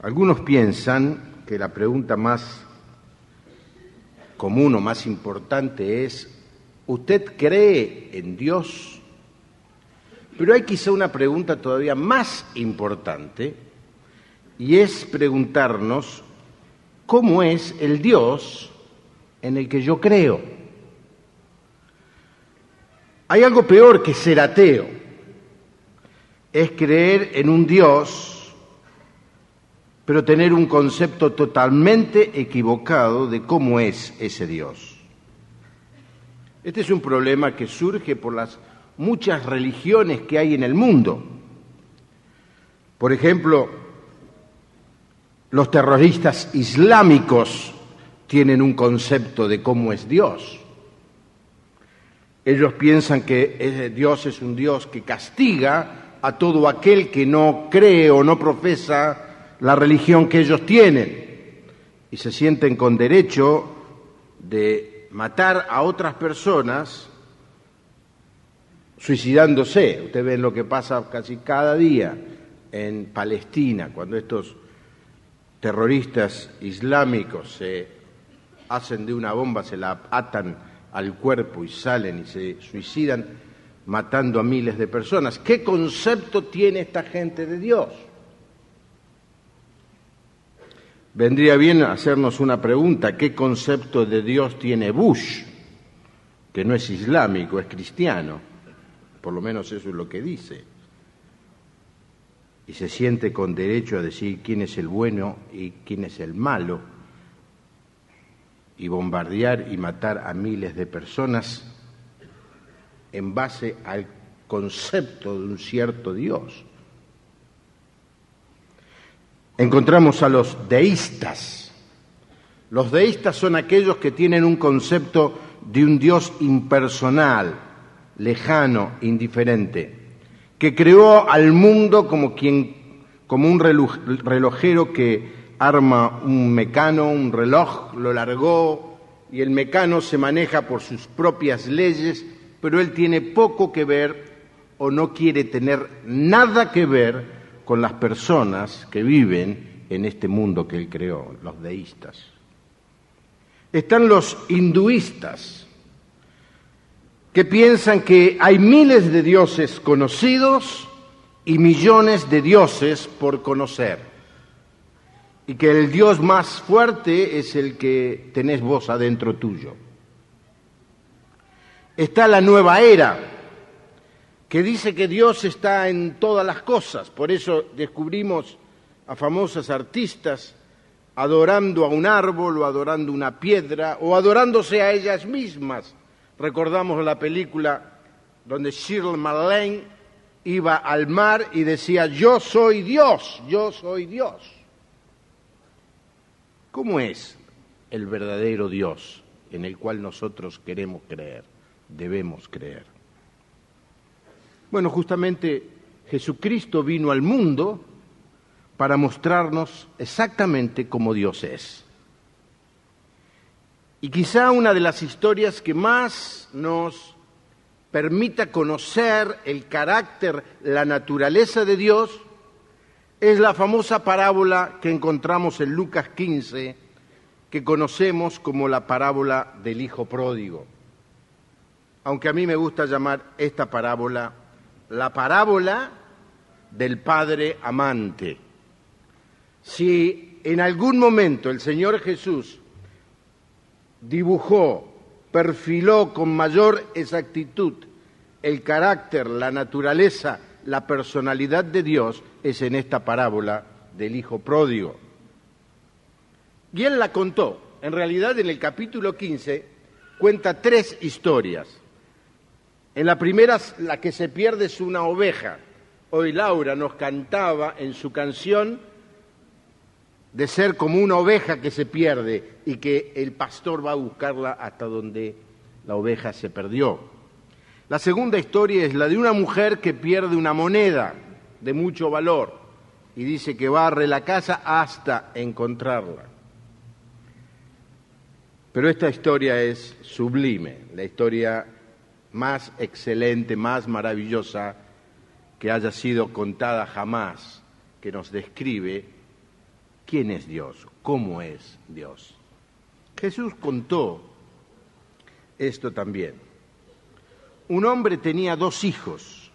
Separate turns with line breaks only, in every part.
Algunos piensan que la pregunta más común o más importante es: ¿usted cree en Dios? Pero hay quizá una pregunta todavía más importante, y es preguntarnos ¿cómo es el Dios en el que yo creo? Hay algo peor que ser ateo, es creer en un Dios pero tener un concepto totalmente equivocado de cómo es ese Dios. Este es un problema que surge por las muchas religiones que hay en el mundo. Por ejemplo, los terroristas islámicos tienen un concepto de cómo es Dios. Ellos piensan que Dios es un Dios que castiga a todo aquel que no cree o no profesa la religión que ellos tienen, y se sienten con derecho de matar a otras personas suicidándose. Ustedes ven lo que pasa casi cada día en Palestina, cuando estos terroristas islámicos se hacen de una bomba, se la atan al cuerpo y salen y se suicidan matando a miles de personas. ¿Qué concepto tiene esta gente de Dios? Vendría bien hacernos una pregunta: ¿qué concepto de Dios tiene Bush? Que no es islámico, es cristiano, por lo menos eso es lo que dice. Y se siente con derecho a decir quién es el bueno y quién es el malo, y bombardear y matar a miles de personas en base al concepto de un cierto Dios. Encontramos a los deístas. Los deístas son aquellos que tienen un concepto de un Dios impersonal, lejano, indiferente, que creó al mundo como un relojero que arma un mecano, un reloj, lo largó y el mecano se maneja por sus propias leyes, pero él tiene poco que ver o no quiere tener nada que ver con las personas que viven en este mundo que él creó, los deístas. Están los hinduistas, que piensan que hay miles de dioses conocidos y millones de dioses por conocer, y que el Dios más fuerte es el que tenés vos adentro tuyo. Está la nueva era, que dice que Dios está en todas las cosas. Por eso descubrimos a famosas artistas adorando a un árbol o adorando una piedra o adorándose a ellas mismas. Recordamos la película donde Shirley MacLaine iba al mar y decía: yo soy Dios, yo soy Dios. ¿Cómo es el verdadero Dios en el cual nosotros queremos creer, debemos creer? Bueno, justamente Jesucristo vino al mundo para mostrarnos exactamente cómo Dios es. Y quizá una de las historias que más nos permita conocer el carácter, la naturaleza de Dios, es la famosa parábola que encontramos en Lucas 15, que conocemos como la parábola del hijo pródigo. Aunque a mí me gusta llamar esta parábola la parábola del padre amante. Si en algún momento el Señor Jesús dibujó, perfiló con mayor exactitud el carácter, la naturaleza, la personalidad de Dios, es en esta parábola del hijo pródigo. Y él la contó. En realidad, en el capítulo 15 cuenta 3 historias. En la primera, la que se pierde es una oveja. Hoy Laura nos cantaba en su canción de ser como una oveja que se pierde y que el pastor va a buscarla hasta donde la oveja se perdió. La segunda historia es la de una mujer que pierde una moneda de mucho valor y dice que barre la casa hasta encontrarla. Pero esta historia es sublime, la historia más excelente, más maravillosa que haya sido contada jamás, que nos describe ¿quién es Dios? ¿Cómo es Dios? Jesús contó esto también. Un hombre tenía 2 hijos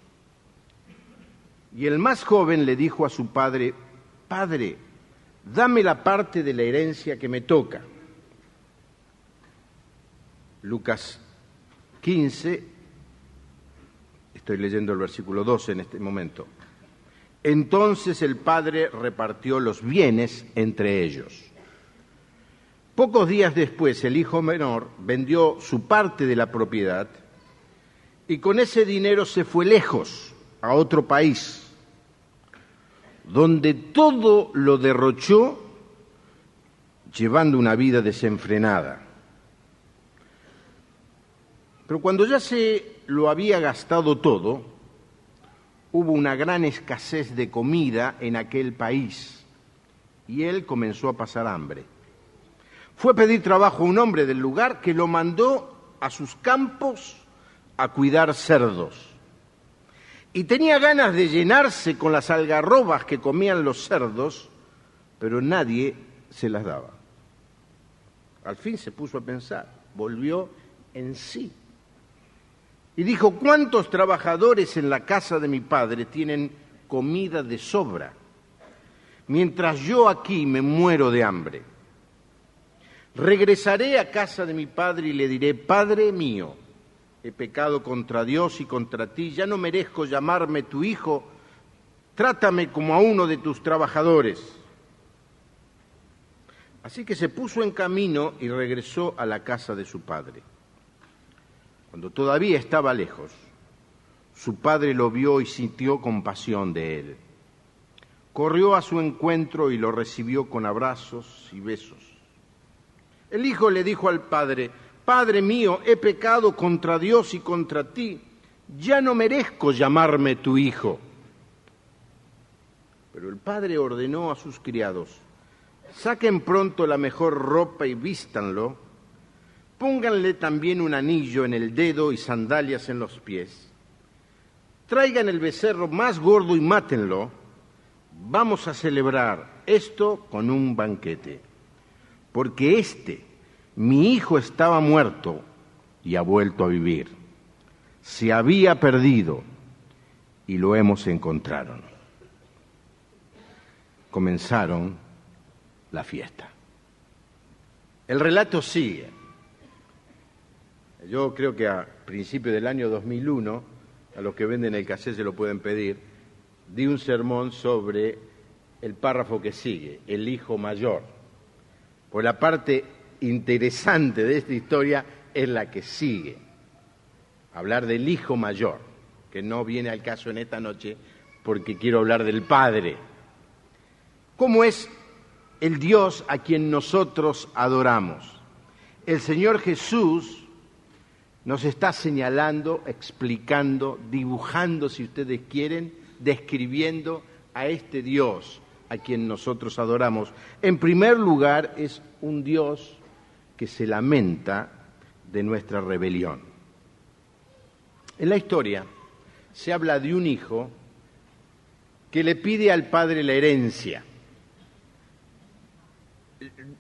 y el más joven le dijo a su padre: Padre, dame la parte de la herencia que me toca. Lucas 15, estoy leyendo el versículo 12 en este momento. Entonces el padre repartió los bienes entre ellos. Pocos días después, el hijo menor vendió su parte de la propiedad y con ese dinero se fue lejos, a otro país, donde todo lo derrochó llevando una vida desenfrenada. Pero cuando ya se lo había gastado todo, hubo una gran escasez de comida en aquel país y él comenzó a pasar hambre. Fue a pedir trabajo a un hombre del lugar que lo mandó a sus campos a cuidar cerdos. Y tenía ganas de llenarse con las algarrobas que comían los cerdos, pero nadie se las daba. Al fin se puso a pensar, volvió en sí. Y dijo: ¿cuántos trabajadores en la casa de mi padre tienen comida de sobra, mientras yo aquí me muero de hambre? Regresaré a casa de mi padre y le diré: Padre mío, he pecado contra Dios y contra ti, ya no merezco llamarme tu hijo, trátame como a uno de tus trabajadores. Así que se puso en camino y regresó a la casa de su padre. Cuando todavía estaba lejos, su padre lo vio y sintió compasión de él. Corrió a su encuentro y lo recibió con abrazos y besos. El hijo le dijo al padre: Padre mío, he pecado contra Dios y contra ti, ya no merezco llamarme tu hijo. Pero el padre ordenó a sus criados: saquen pronto la mejor ropa y vístanlo, pónganle también un anillo en el dedo y sandalias en los pies, traigan el becerro más gordo y mátenlo, vamos a celebrar esto con un banquete. Porque mi hijo estaba muerto y ha vuelto a vivir. Se había perdido y lo hemos encontrado. Comenzaron la fiesta. El relato sigue. Yo creo que a principios del año 2001, a los que venden el cassette se lo pueden pedir, di un sermón sobre el párrafo que sigue, el hijo mayor. Pues la parte interesante de esta historia es la que sigue. Hablar del hijo mayor, que no viene al caso en esta noche porque quiero hablar del Padre. ¿Cómo es el Dios a quien nosotros adoramos? El Señor Jesús nos está señalando, explicando, dibujando, si ustedes quieren, describiendo a este Dios a quien nosotros adoramos. En primer lugar, es un Dios que se lamenta de nuestra rebelión. En la historia se habla de un hijo que le pide al padre la herencia.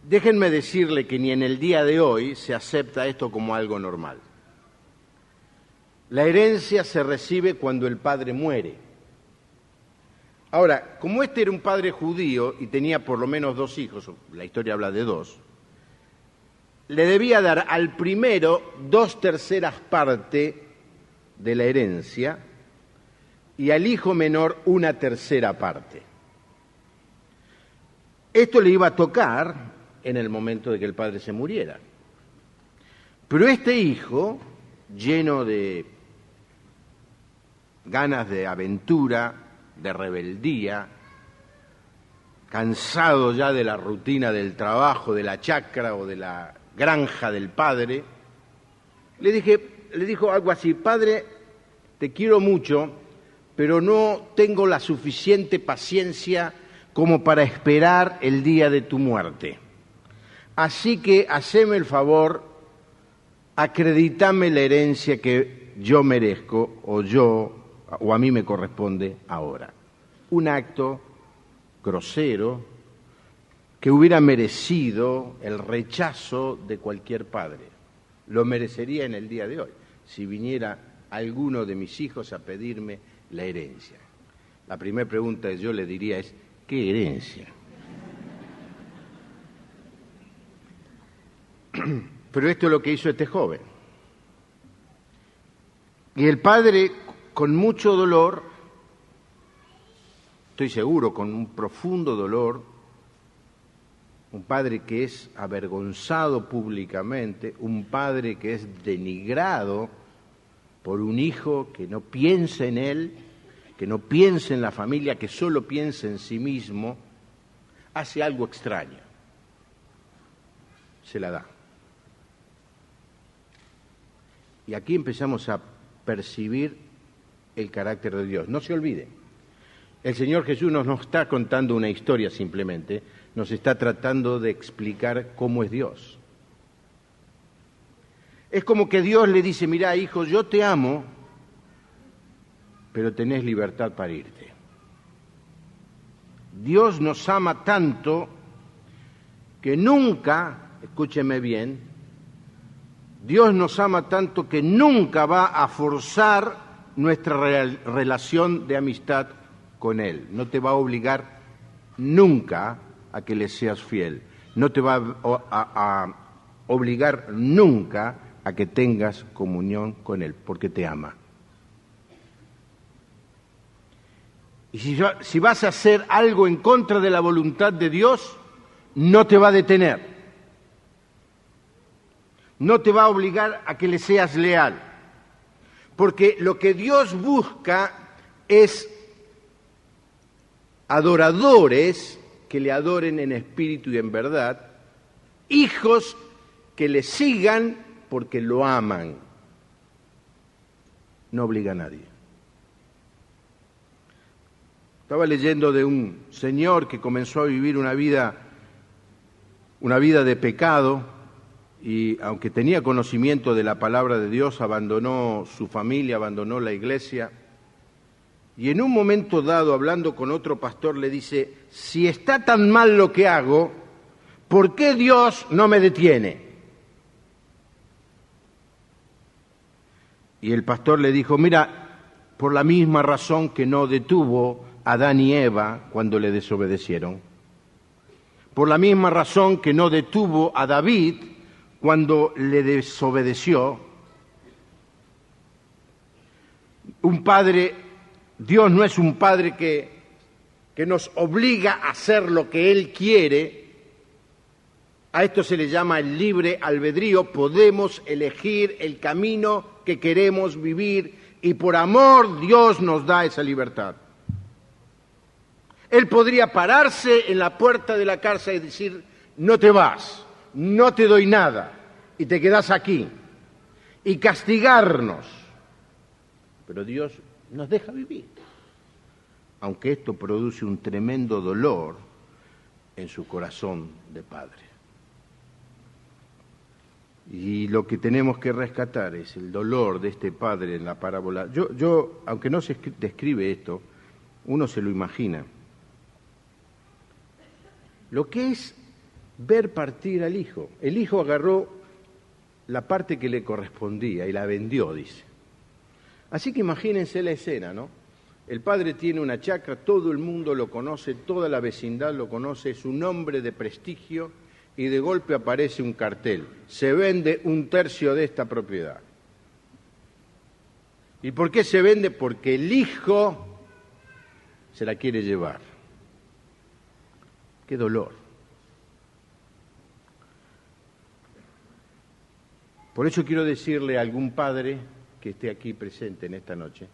Déjenme decirle que ni en el día de hoy se acepta esto como algo normal. La herencia se recibe cuando el padre muere. Ahora, como este era un padre judío y tenía por lo menos 2 hijos, la historia habla de 2, le debía dar al primero 2/3 partes de la herencia y al hijo menor 1/3 parte. Esto le iba a tocar en el momento de que el padre se muriera. Pero este hijo, lleno de ganas de aventura, de rebeldía, cansado ya de la rutina del trabajo, de la chacra o de la granja del padre, le dijo algo así: Padre, te quiero mucho, pero no tengo la suficiente paciencia como para esperar el día de tu muerte. Así que haceme el favor, acredítame la herencia que yo merezco o a mí me corresponde ahora. Un acto grosero, que hubiera merecido el rechazo de cualquier padre. Lo merecería en el día de hoy, si viniera alguno de mis hijos a pedirme la herencia. La primera pregunta que yo le diría es, ¿qué herencia? Pero esto es lo que hizo este joven. Y el padre, con mucho dolor, estoy seguro, con un profundo dolor, un padre que es avergonzado públicamente, un padre que es denigrado por un hijo que no piensa en él, que no piensa en la familia, que solo piensa en sí mismo, hace algo extraño. Se la da. Y aquí empezamos a percibir el carácter de Dios. No se olvide, el Señor Jesús no nos está contando una historia simplemente, nos está tratando de explicar cómo es Dios. Es como que Dios le dice, mirá, hijo, yo te amo, pero tenés libertad para irte. Dios nos ama tanto que nunca, escúcheme bien, Dios nos ama tanto que nunca va a forzar nuestra relación de amistad con Él. No te va a obligar nunca a que le seas fiel. No te va a obligar nunca a que tengas comunión con Él, porque te ama. Y si vas a hacer algo en contra de la voluntad de Dios, no te va a detener. No te va a obligar a que le seas leal. Porque lo que Dios busca es adoradores que le adoren en espíritu y en verdad, hijos que le sigan porque lo aman. No obliga a nadie. Estaba leyendo de un señor que comenzó a vivir una vida de pecado y aunque tenía conocimiento de la palabra de Dios, abandonó su familia, abandonó la iglesia y en un momento dado, hablando con otro pastor, le dice, si está tan mal lo que hago, ¿por qué Dios no me detiene? Y el pastor le dijo, mira, por la misma razón que no detuvo a Adán y Eva cuando le desobedecieron, por la misma razón que no detuvo a David cuando le desobedeció. Un padre, Dios no es un padre que nos obliga a hacer lo que Él quiere. A esto se le llama el libre albedrío. Podemos elegir el camino que queremos vivir y por amor Dios nos da esa libertad. Él podría pararse en la puerta de la cárcel y decir, no te vas, no te doy nada y te quedas aquí y castigarnos. Pero Dios nos deja vivir, aunque esto produce un tremendo dolor en su corazón de padre. Y lo que tenemos que rescatar es el dolor de este padre en la parábola. Yo, aunque no se describe esto, uno se lo imagina. Lo que es ver partir al hijo. El hijo agarró la parte que le correspondía y la vendió, dice. Así que imagínense la escena, ¿no? El padre tiene una chacra, todo el mundo lo conoce, toda la vecindad lo conoce, es un hombre de prestigio y de golpe aparece un cartel. Se vende 1/3 de esta propiedad. ¿Y por qué se vende? Porque el hijo se la quiere llevar. ¡Qué dolor! Por eso quiero decirle a algún padre que esté aquí presente en esta noche,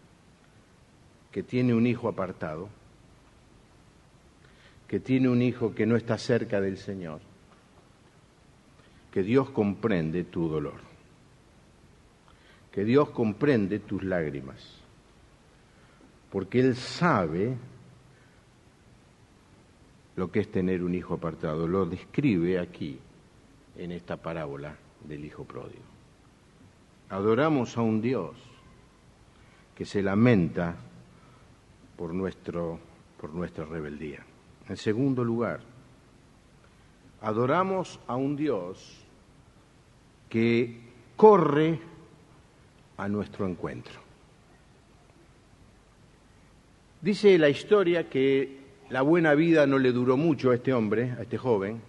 que tiene un hijo apartado, que tiene un hijo que no está cerca del Señor, que Dios comprende tu dolor, que Dios comprende tus lágrimas, porque Él sabe lo que es tener un hijo apartado. Lo describe aquí, en esta parábola del hijo pródigo. Adoramos a un Dios que se lamenta por nuestra rebeldía. En segundo lugar, Adoramos a un Dios que corre a nuestro encuentro. Dice la historia que la buena vida no le duró mucho a este hombre, a este joven.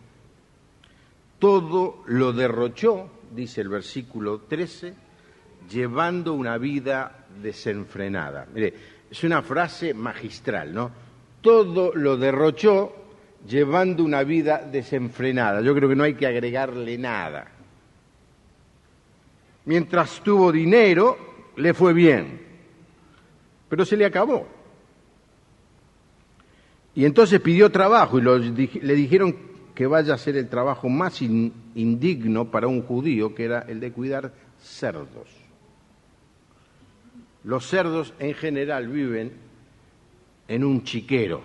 Todo lo derrochó, dice el versículo 13, llevando una vida desenfrenada. Mire, es una frase magistral, ¿no? Todo lo derrochó llevando una vida desenfrenada. Yo creo que no hay que agregarle nada. Mientras tuvo dinero, le fue bien, pero se le acabó. Y entonces pidió trabajo y le dijeron que vaya a hacer el trabajo más indigno para un judío, que era el de cuidar cerdos. Los cerdos en general viven en un chiquero.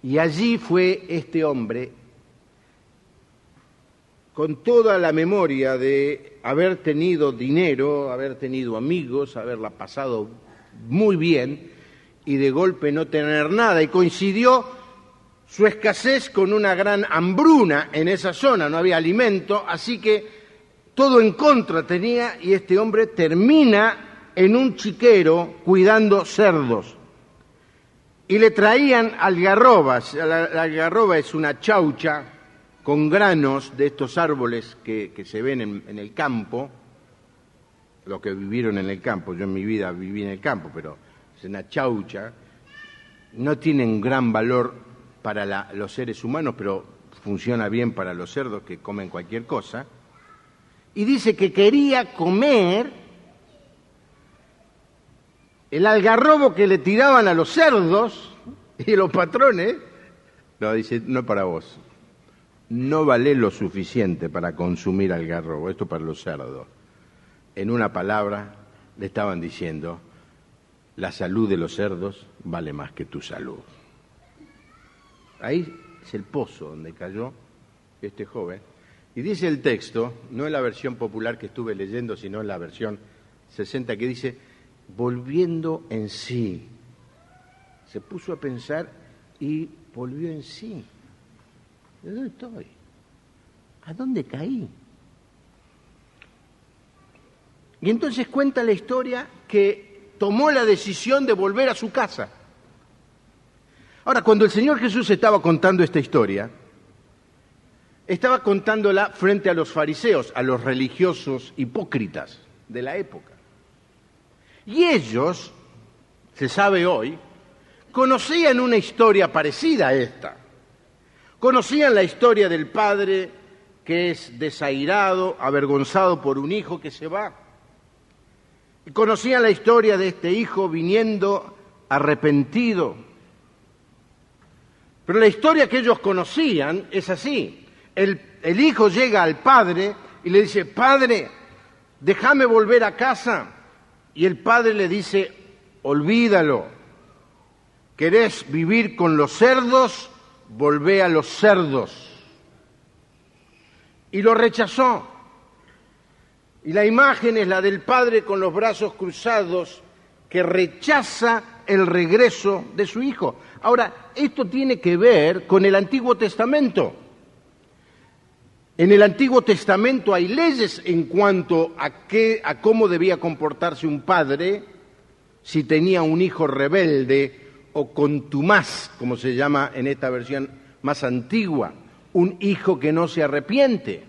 Y allí fue este hombre, con toda la memoria de haber tenido dinero, haber tenido amigos, haberla pasado muy bien, y de golpe no tener nada, y coincidió su escasez con una gran hambruna en esa zona, no había alimento, así que todo en contra tenía, y este hombre termina en un chiquero cuidando cerdos. Y le traían algarrobas. La algarroba es una chaucha con granos de estos árboles que se ven en el campo, los que vivieron en el campo. Yo en mi vida viví en el campo, pero es una chaucha. No tienen gran valor para los seres humanos, pero funciona bien para los cerdos que comen cualquier cosa. Y dice que quería comer el algarrobo que le tiraban a los cerdos, y los patrones, no, dice, no es para vos, no vale lo suficiente para consumir algarrobo, esto para los cerdos. En una palabra le estaban diciendo, la salud de los cerdos vale más que tu salud. Ahí es el pozo donde cayó este joven. Y dice el texto, no en la versión popular que estuve leyendo, sino en la versión 60, que dice, volviendo en sí. Se puso a pensar y volvió en sí. ¿De dónde estoy? ¿A dónde caí? Y entonces cuenta la historia que tomó la decisión de volver a su casa. Ahora, cuando el Señor Jesús estaba contando esta historia, estaba contándola frente a los fariseos, a los religiosos hipócritas de la época. Y ellos, se sabe hoy, conocían una historia parecida a esta. Conocían la historia del padre que es desairado, avergonzado por un hijo que se va. Y conocían la historia de este hijo viniendo arrepentido. Pero la historia que ellos conocían es así. El hijo llega al padre y le dice, padre, déjame volver a casa. Y el padre le dice, olvídalo. ¿Querés vivir con los cerdos? Volvé a los cerdos. Y lo rechazó. Y la imagen es la del padre con los brazos cruzados que rechaza el regreso de su hijo. Ahora, esto tiene que ver con el Antiguo Testamento. En el Antiguo Testamento hay leyes en cuanto a cómo debía comportarse un padre si tenía un hijo rebelde o contumaz, como se llama en esta versión más antigua, un hijo que no se arrepiente.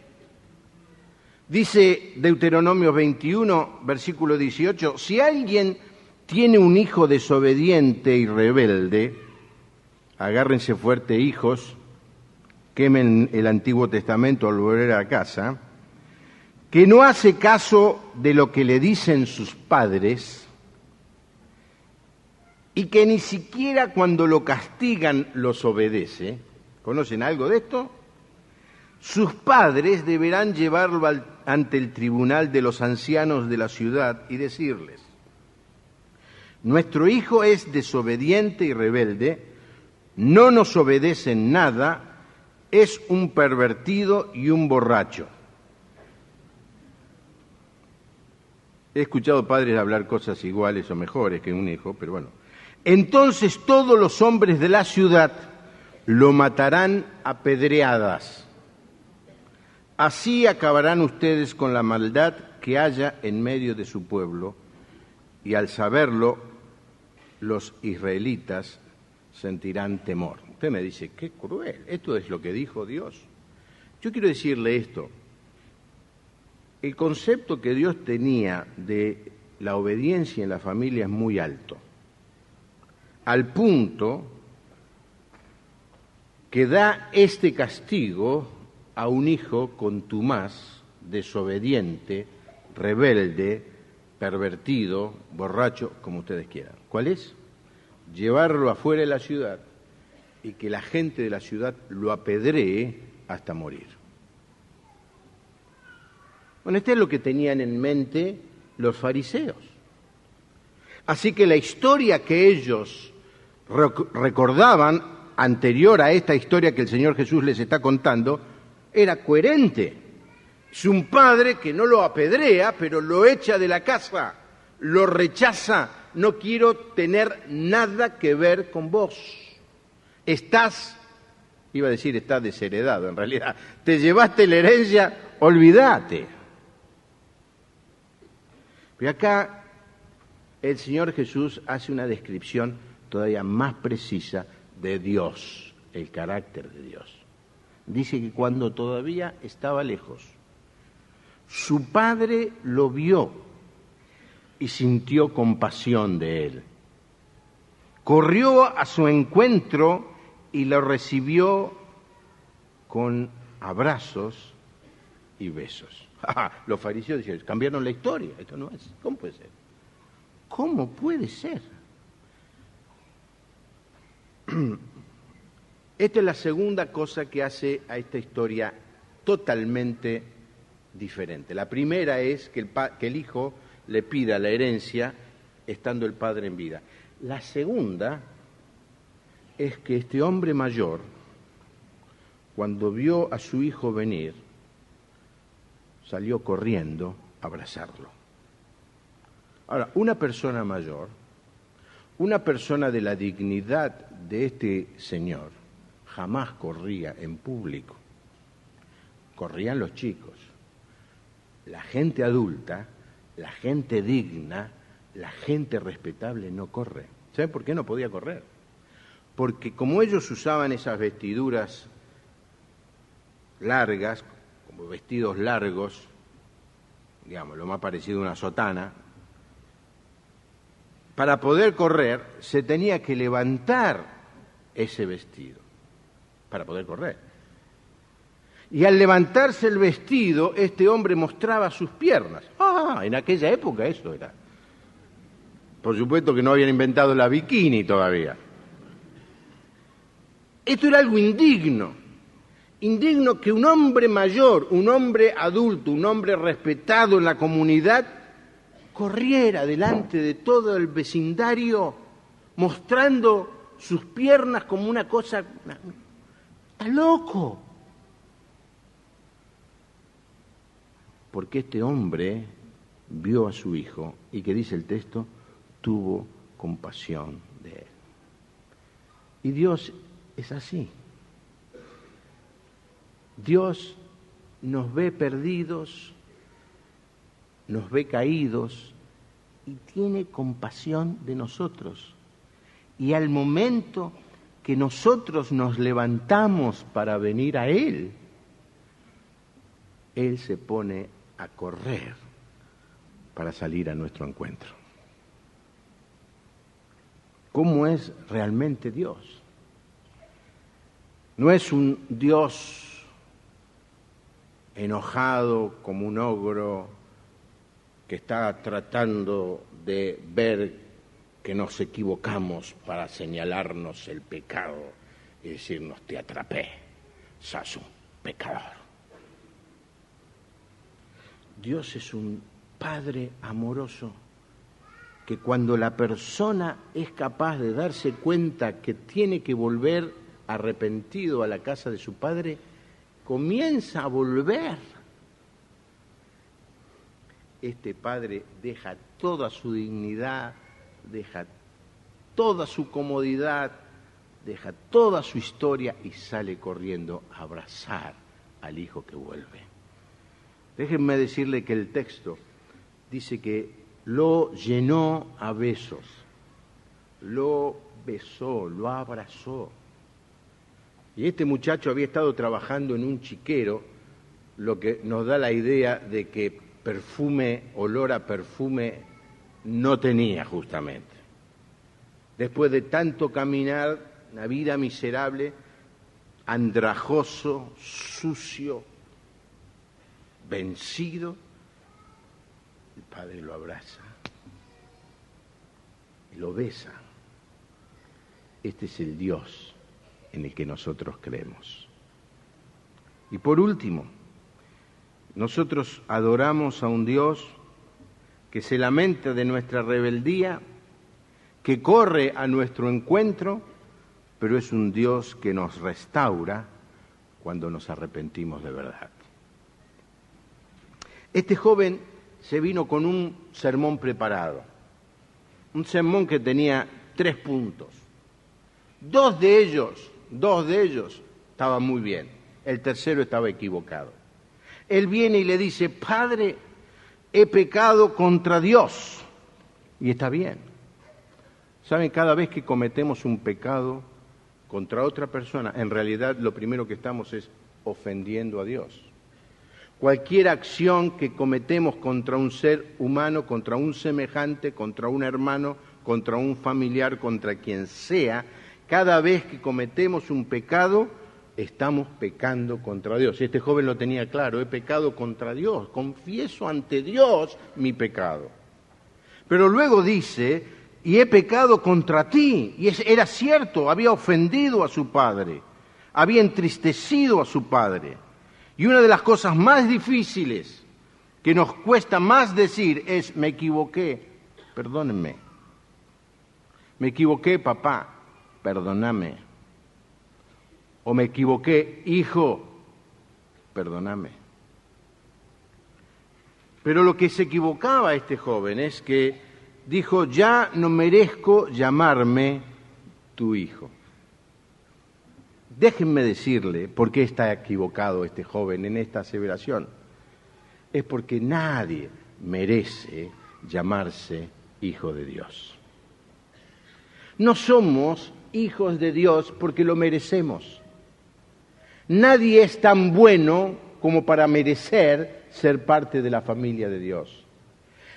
Dice Deuteronomio 21, versículo 18, si alguien tiene un hijo desobediente y rebelde, agárrense fuerte, hijos, quemen el Antiguo Testamento al volver a casa, que no hace caso de lo que le dicen sus padres y que ni siquiera cuando lo castigan los obedece. ¿Conocen algo de esto? Sus padres deberán llevarlo ante el tribunal de los ancianos de la ciudad y decirles, nuestro hijo es desobediente y rebelde, no nos obedece en nada, es un pervertido y un borracho. He escuchado padres hablar cosas iguales o mejores que un hijo, pero bueno. Entonces todos los hombres de la ciudad lo matarán a pedreadas. Así acabarán ustedes con la maldad que haya en medio de su pueblo, y al saberlo, los israelitas sentirán temor. Usted me dice, qué cruel, esto es lo que dijo Dios. Yo quiero decirle esto, el concepto que Dios tenía de la obediencia en la familia es muy alto, al punto que da este castigo a un hijo contumaz, desobediente, rebelde, pervertido, borracho, como ustedes quieran. ¿Cuál es? Llevarlo afuera de la ciudad y que la gente de la ciudad lo apedree hasta morir. Bueno, esto es lo que tenían en mente los fariseos. Así que la historia que ellos recordaban, anterior a esta historia que el Señor Jesús les está contando, era coherente. Es un padre que no lo apedrea, pero lo echa de la casa, lo rechaza. No quiero tener nada que ver con vos. Estás desheredado en realidad. Te llevaste la herencia, olvídate. Pero acá el Señor Jesús hace una descripción todavía más precisa de Dios, el carácter de Dios. Dice que cuando todavía estaba lejos, su padre lo vio y sintió compasión de él. Corrió a su encuentro y lo recibió con abrazos y besos. Los fariseos dijeron, cambiaron la historia, esto no es, ¿cómo puede ser? ¿Cómo puede ser? Esta es la segunda cosa que hace a esta historia totalmente diferente. La primera es que el hijo le pida la herencia estando el padre en vida. La segunda es que este hombre mayor, cuando vio a su hijo venir, salió corriendo a abrazarlo. Ahora, una persona mayor, una persona de la dignidad de este señor, jamás corría en público. Corrían los chicos. La gente adulta, la gente digna, la gente respetable no corre. ¿Saben por qué no podía correr? Porque como ellos usaban esas vestiduras largas, como vestidos largos, digamos, lo más parecido a una sotana, para poder correr se tenía que levantar ese vestido para poder correr. Y al levantarse el vestido, este hombre mostraba sus piernas. En aquella época eso era. Por supuesto que no habían inventado la bikini todavía. Esto era algo indigno. Indigno que un hombre mayor, un hombre adulto, un hombre respetado en la comunidad, corriera delante de todo el vecindario mostrando sus piernas como una cosa... ¡Está loco! Porque este hombre vio a su hijo y, que dice el texto, tuvo compasión de él. Y Dios es así. Dios nos ve perdidos, nos ve caídos y tiene compasión de nosotros. Y al momento que nosotros nos levantamos para venir a Él, Él se pone a correr para salir a nuestro encuentro. ¿Cómo es realmente Dios? No es un Dios enojado como un ogro que está tratando de ver que nos equivocamos para señalarnos el pecado y decirnos, te atrapé, sos un pecador. Dios es un Padre amoroso que cuando la persona es capaz de darse cuenta que tiene que volver arrepentido a la casa de su Padre, comienza a volver. Este Padre deja toda su dignidad, deja toda su comodidad, deja toda su historia y sale corriendo a abrazar al hijo que vuelve. Déjenme decirle que el texto dice que lo llenó a besos, lo besó, lo abrazó. Y este muchacho había estado trabajando en un chiquero, lo que nos da la idea de que perfume, olor a perfume, no tenía justamente. Después de tanto caminar, una vida miserable, andrajoso, sucio, vencido, el padre lo abraza y lo besa. Este es el Dios en el que nosotros creemos. Y por último, nosotros adoramos a un Dios que se lamenta de nuestra rebeldía, que corre a nuestro encuentro, pero es un Dios que nos restaura cuando nos arrepentimos de verdad. Este joven se vino con un sermón preparado, un sermón que tenía 3 puntos. Dos de ellos estaban muy bien, el tercero estaba equivocado. Él viene y le dice: Padre, he pecado contra Dios. Y está bien. ¿Saben? Cada vez que cometemos un pecado contra otra persona, en realidad lo primero que estamos es ofendiendo a Dios. Cualquier acción que cometemos contra un ser humano, contra un semejante, contra un hermano, contra un familiar, contra quien sea, cada vez que cometemos un pecado, estamos pecando contra Dios. Y este joven lo tenía claro: he pecado contra Dios, confieso ante Dios mi pecado. Pero luego dice: y he pecado contra ti. Y era cierto, había ofendido a su padre, había entristecido a su padre. Y una de las cosas más difíciles que nos cuesta más decir es: me equivoqué, perdónenme. Me equivoqué, papá, perdóname. O me equivoqué, hijo, perdóname. Pero lo que se equivocaba este joven es que dijo: ya no merezco llamarme tu hijo. Déjenme decirle por qué está equivocado este joven en esta aseveración. Es porque nadie merece llamarse hijo de Dios. No somos hijos de Dios porque lo merecemos. Nadie es tan bueno como para merecer ser parte de la familia de Dios.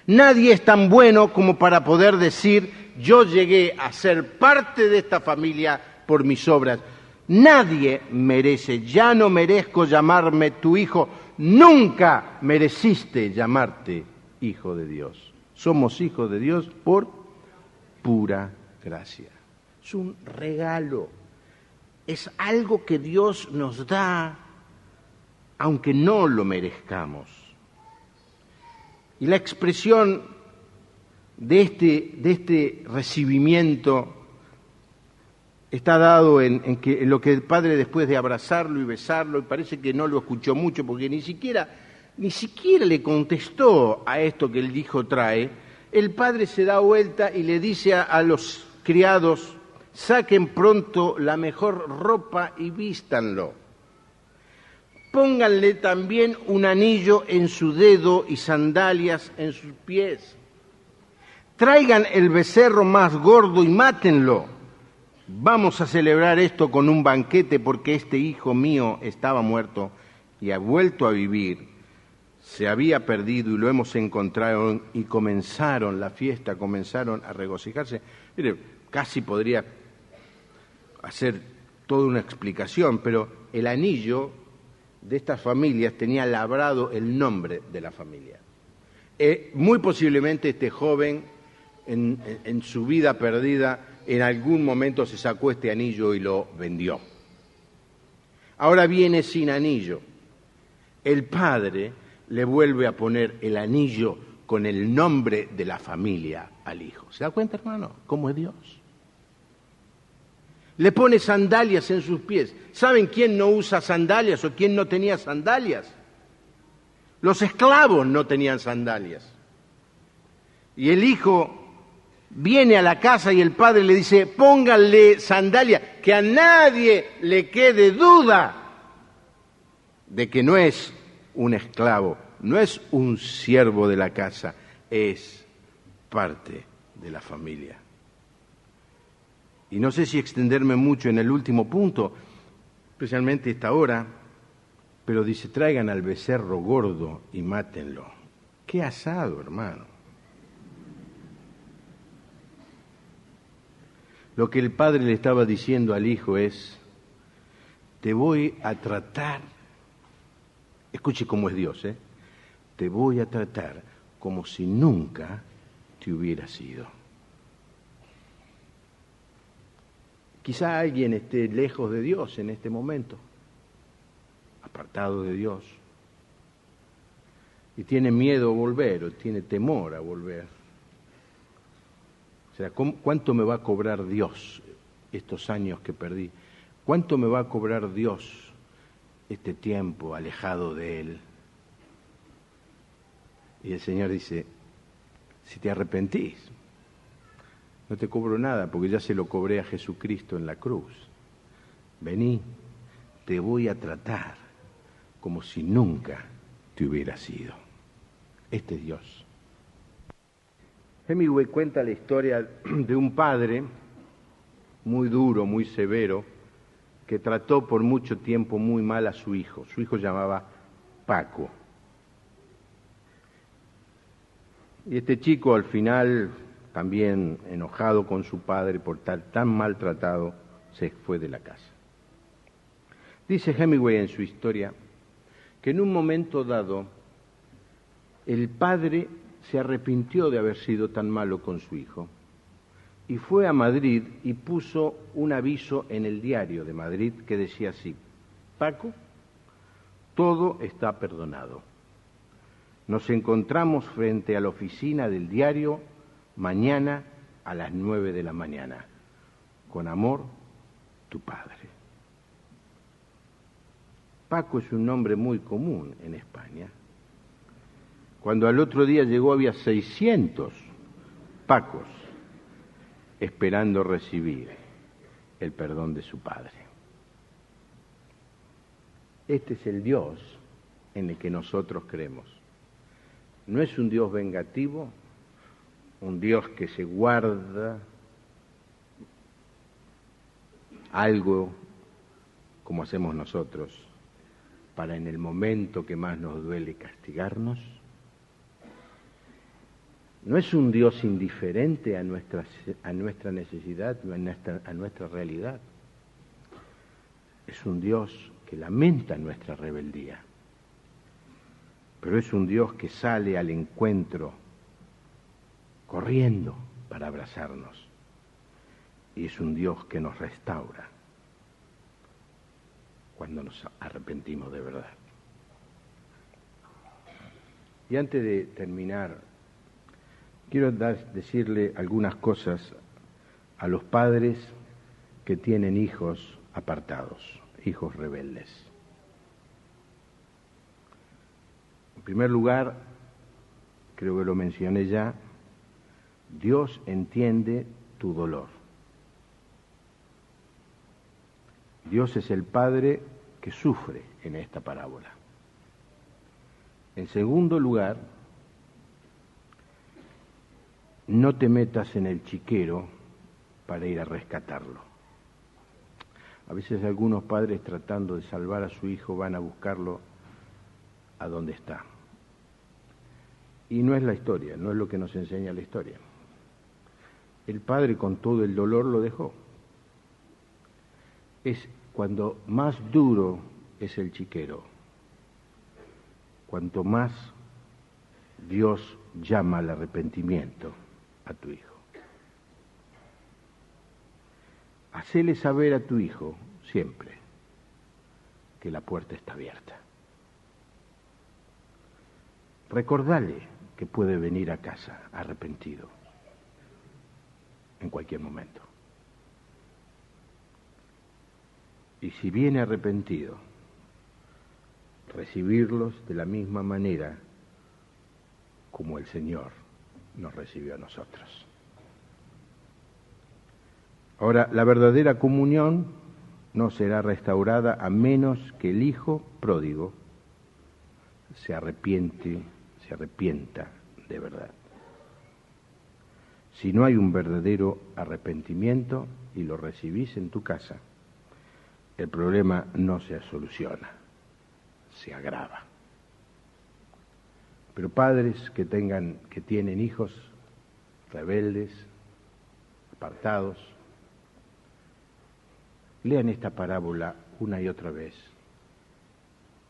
Nadie es tan bueno como para poder decir: yo llegué a ser parte de esta familia por mis obras. Nadie merece. Ya no merezco llamarme tu hijo. Nunca mereciste llamarte hijo de Dios. Somos hijos de Dios por pura gracia. Es un regalo. Es algo que Dios nos da aunque no lo merezcamos. Y la expresión de este recibimiento está dado en lo que el padre, después de abrazarlo y besarlo, y parece que no lo escuchó mucho porque ni siquiera le contestó a esto que el hijo trae. El padre se da vuelta y le dice a los criados: saquen pronto la mejor ropa y vístanlo. Pónganle también un anillo en su dedo y sandalias en sus pies. Traigan el becerro más gordo y mátenlo. Vamos a celebrar esto con un banquete, porque este hijo mío estaba muerto y ha vuelto a vivir. Se había perdido y lo hemos encontrado. Y comenzaron la fiesta, comenzaron a regocijarse. Mire, casi podría hacer toda una explicación, pero el anillo de estas familias tenía labrado el nombre de la familia. Muy posiblemente este joven, en su vida perdida, en algún momento se sacó este anillo y lo vendió. Ahora viene sin anillo. El padre le vuelve a poner el anillo con el nombre de la familia al hijo. ¿Se da cuenta, hermano? ¿Cómo es Dios? Le pone sandalias en sus pies. ¿Saben quién no usa sandalias o quién no tenía sandalias? Los esclavos no tenían sandalias. Y el hijo viene a la casa y el padre le dice, pónganle sandalia, que a nadie le quede duda de que no es un esclavo, no es un siervo de la casa, es parte de la familia. Y no sé si extenderme mucho en el último punto, especialmente esta hora, pero dice, traigan al becerro gordo y mátenlo. ¡Qué asado, hermano! Lo que el padre le estaba diciendo al hijo es, te voy a tratar, escuche cómo es Dios, te voy a tratar como si nunca te hubiera sido. Quizá alguien esté lejos de Dios en este momento, apartado de Dios, y tiene miedo a volver o tiene temor a volver. O sea, ¿cuánto me va a cobrar Dios estos años que perdí? ¿Cuánto me va a cobrar Dios este tiempo alejado de Él? Y el Señor dice, si te arrepentís, no te cobro nada porque ya se lo cobré a Jesucristo en la cruz. Vení, te voy a tratar como si nunca te hubiera sido. Este es Dios. Hemingway cuenta la historia de un padre muy duro, muy severo, que trató por mucho tiempo muy mal a su hijo. Su hijo llamaba Paco. Y este chico al final, también enojado con su padre por estar tan maltratado, se fue de la casa. Dice Hemingway en su historia que en un momento dado el padre se arrepintió de haber sido tan malo con su hijo y fue a Madrid y puso un aviso en el diario de Madrid que decía así, Paco, todo está perdonado. Nos encontramos frente a la oficina del diario mañana a las 9 de la mañana. Con amor, tu padre. Paco es un nombre muy común en España. Cuando al otro día llegó había 600 Pacos esperando recibir el perdón de su padre. Este es el Dios en el que nosotros creemos. No es un Dios vengativo, un Dios que se guarda algo como hacemos nosotros para en el momento que más nos duele castigarnos. No es un Dios indiferente a nuestra necesidad, a nuestra realidad. Es un Dios que lamenta nuestra rebeldía. Pero es un Dios que sale al encuentro corriendo para abrazarnos. Y es un Dios que nos restaura cuando nos arrepentimos de verdad. Y antes de terminar, quiero decirle algunas cosas a los padres que tienen hijos apartados, hijos rebeldes. En primer lugar, creo que lo mencioné ya, Dios entiende tu dolor. Dios es el Padre que sufre en esta parábola. En segundo lugar, no te metas en el chiquero para ir a rescatarlo. A veces algunos padres tratando de salvar a su hijo van a buscarlo a donde está. Y no es la historia, no es lo que nos enseña la historia. El padre con todo el dolor lo dejó. Es cuando más duro es el chiquero, cuanto más Dios llama al arrepentimiento a tu hijo. Hacele saber a tu hijo siempre que la puerta está abierta. Recordale que puede venir a casa arrepentido en cualquier momento. Y si viene arrepentido, recibirlos de la misma manera como el Señor nos recibió a nosotros. Ahora, la verdadera comunión no será restaurada a menos que el hijo pródigo se arrepienta de verdad. Si no hay un verdadero arrepentimiento y lo recibís en tu casa, el problema no se soluciona, se agrava. Pero padres que tienen hijos rebeldes, apartados, lean esta parábola una y otra vez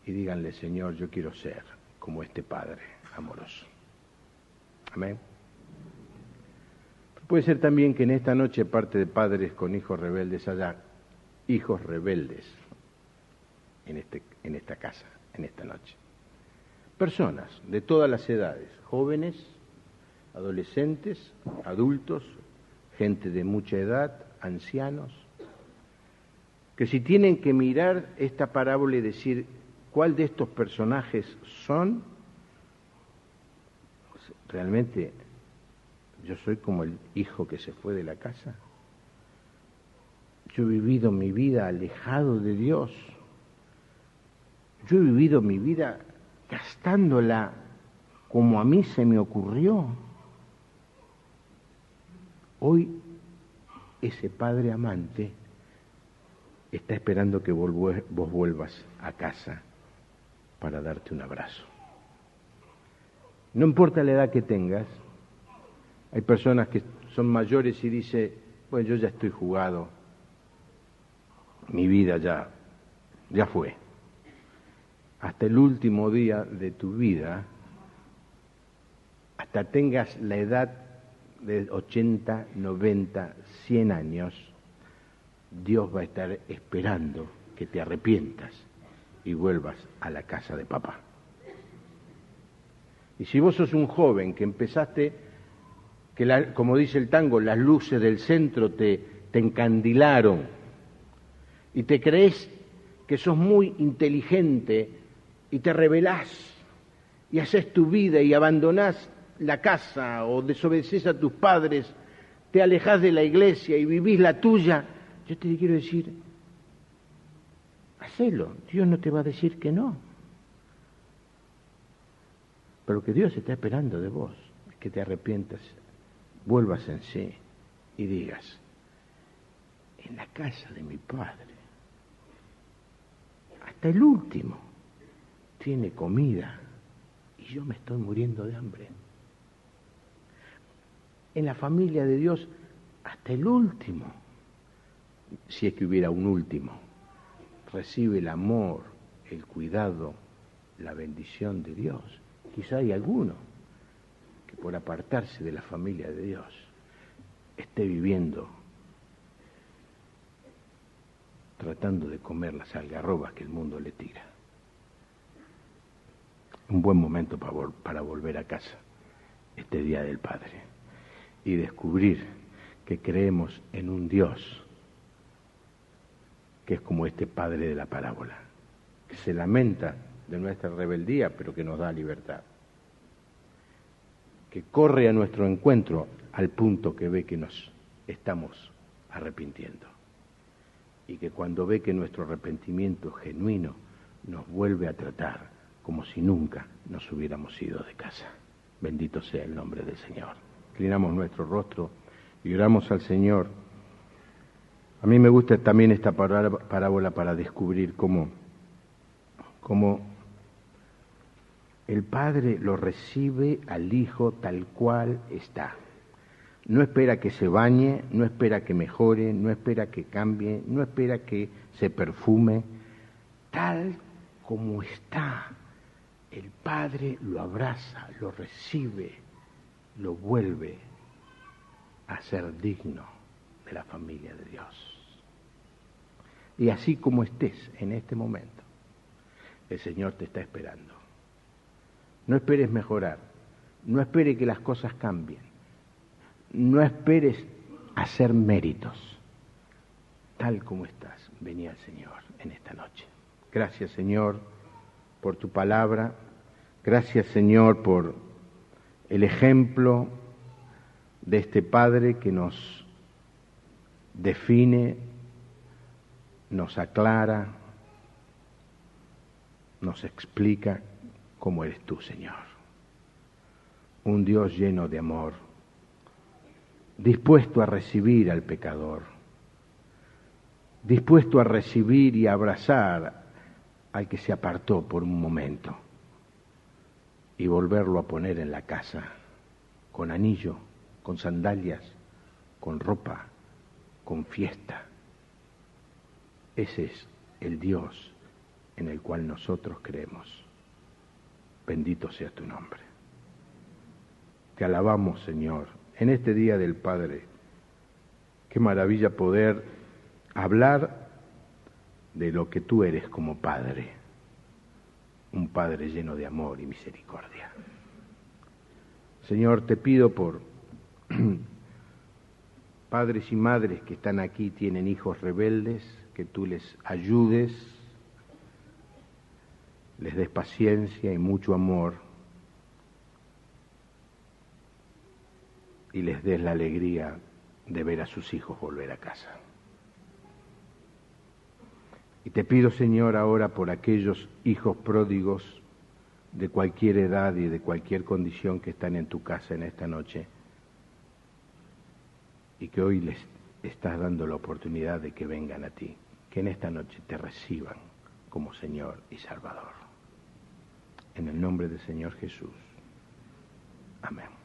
y díganle: Señor, yo quiero ser como este Padre amoroso. Amén. Puede ser también que en esta noche, aparte de padres con hijos rebeldes, haya hijos rebeldes en esta casa, en esta noche. Personas de todas las edades, jóvenes, adolescentes, adultos, gente de mucha edad, ancianos, que si tienen que mirar esta parábola y decir cuál de estos personajes son, realmente yo soy como el hijo que se fue de la casa. Yo he vivido mi vida alejado de Dios. Yo he vivido mi vida gastándola como a mí se me ocurrió. Hoy ese padre amante está esperando que vos vuelvas a casa para darte un abrazo. No importa la edad que tengas, hay personas que son mayores y dicen: bueno, yo ya estoy jugado, mi vida ya fue. Hasta el último día de tu vida, hasta tengas la edad de 80, 90, 100 años, Dios va a estar esperando que te arrepientas y vuelvas a la casa de papá. Y si vos sos un joven que empezaste, como dice el tango, las luces del centro te encandilaron y te crees que sos muy inteligente y te rebelás y haces tu vida y abandonás la casa o desobedeces a tus padres, te alejás de la iglesia y vivís la tuya, yo te quiero decir: hacelo, Dios no te va a decir que no. Pero lo que Dios está esperando de vos es que te arrepientas, vuelvas en sí y digas: en la casa de mi Padre, hasta el último tiene comida y yo me estoy muriendo de hambre. En la familia de Dios, hasta el último, si es que hubiera un último, recibe el amor, el cuidado, la bendición de Dios. Quizá hay alguno que por apartarse de la familia de Dios esté viviendo tratando de comer las algarrobas que el mundo le tira. Un buen momento para volver a casa este Día del Padre y descubrir que creemos en un Dios que es como este padre de la parábola, que se lamenta de nuestra rebeldía, pero que nos da libertad, que corre a nuestro encuentro al punto que ve que nos estamos arrepintiendo y que cuando ve que nuestro arrepentimiento es genuino, nos vuelve a tratar como si nunca nos hubiéramos ido de casa. Bendito sea el nombre del Señor. Inclinamos nuestro rostro y oramos al Señor. A mí me gusta también esta parábola para descubrir cómo el Padre lo recibe al Hijo tal cual está. No espera que se bañe, no espera que mejore, no espera que cambie, no espera que se perfume. Tal como está, el Padre lo abraza, lo recibe, lo vuelve a ser digno de la familia de Dios. Y así como estés en este momento, el Señor te está esperando. No esperes mejorar, no esperes que las cosas cambien, no esperes hacer méritos. Tal como estás, vení al Señor en esta noche. Gracias, Señor, por tu palabra. Gracias, Señor, por el ejemplo de este Padre que nos define, nos aclara, nos explica cómo eres tú, Señor. Un Dios lleno de amor, dispuesto a recibir al pecador, dispuesto a recibir y abrazar al que se apartó por un momento y volverlo a poner en la casa, con anillo, con sandalias, con ropa, con fiesta. Ese es el Dios en el cual nosotros creemos. Bendito sea tu nombre. Te alabamos, Señor, en este Día del Padre. Qué maravilla poder hablar de lo que tú eres como Padre, un Padre lleno de amor y misericordia. Señor, te pido por padres y madres que están aquí, tienen hijos rebeldes, que tú les ayudes, les des paciencia y mucho amor y les des la alegría de ver a sus hijos volver a casa. Y te pido, Señor, ahora por aquellos hijos pródigos de cualquier edad y de cualquier condición que están en tu casa en esta noche y que hoy les estás dando la oportunidad de que vengan a ti, que en esta noche te reciban como Señor y Salvador. En el nombre del Señor Jesús. Amén.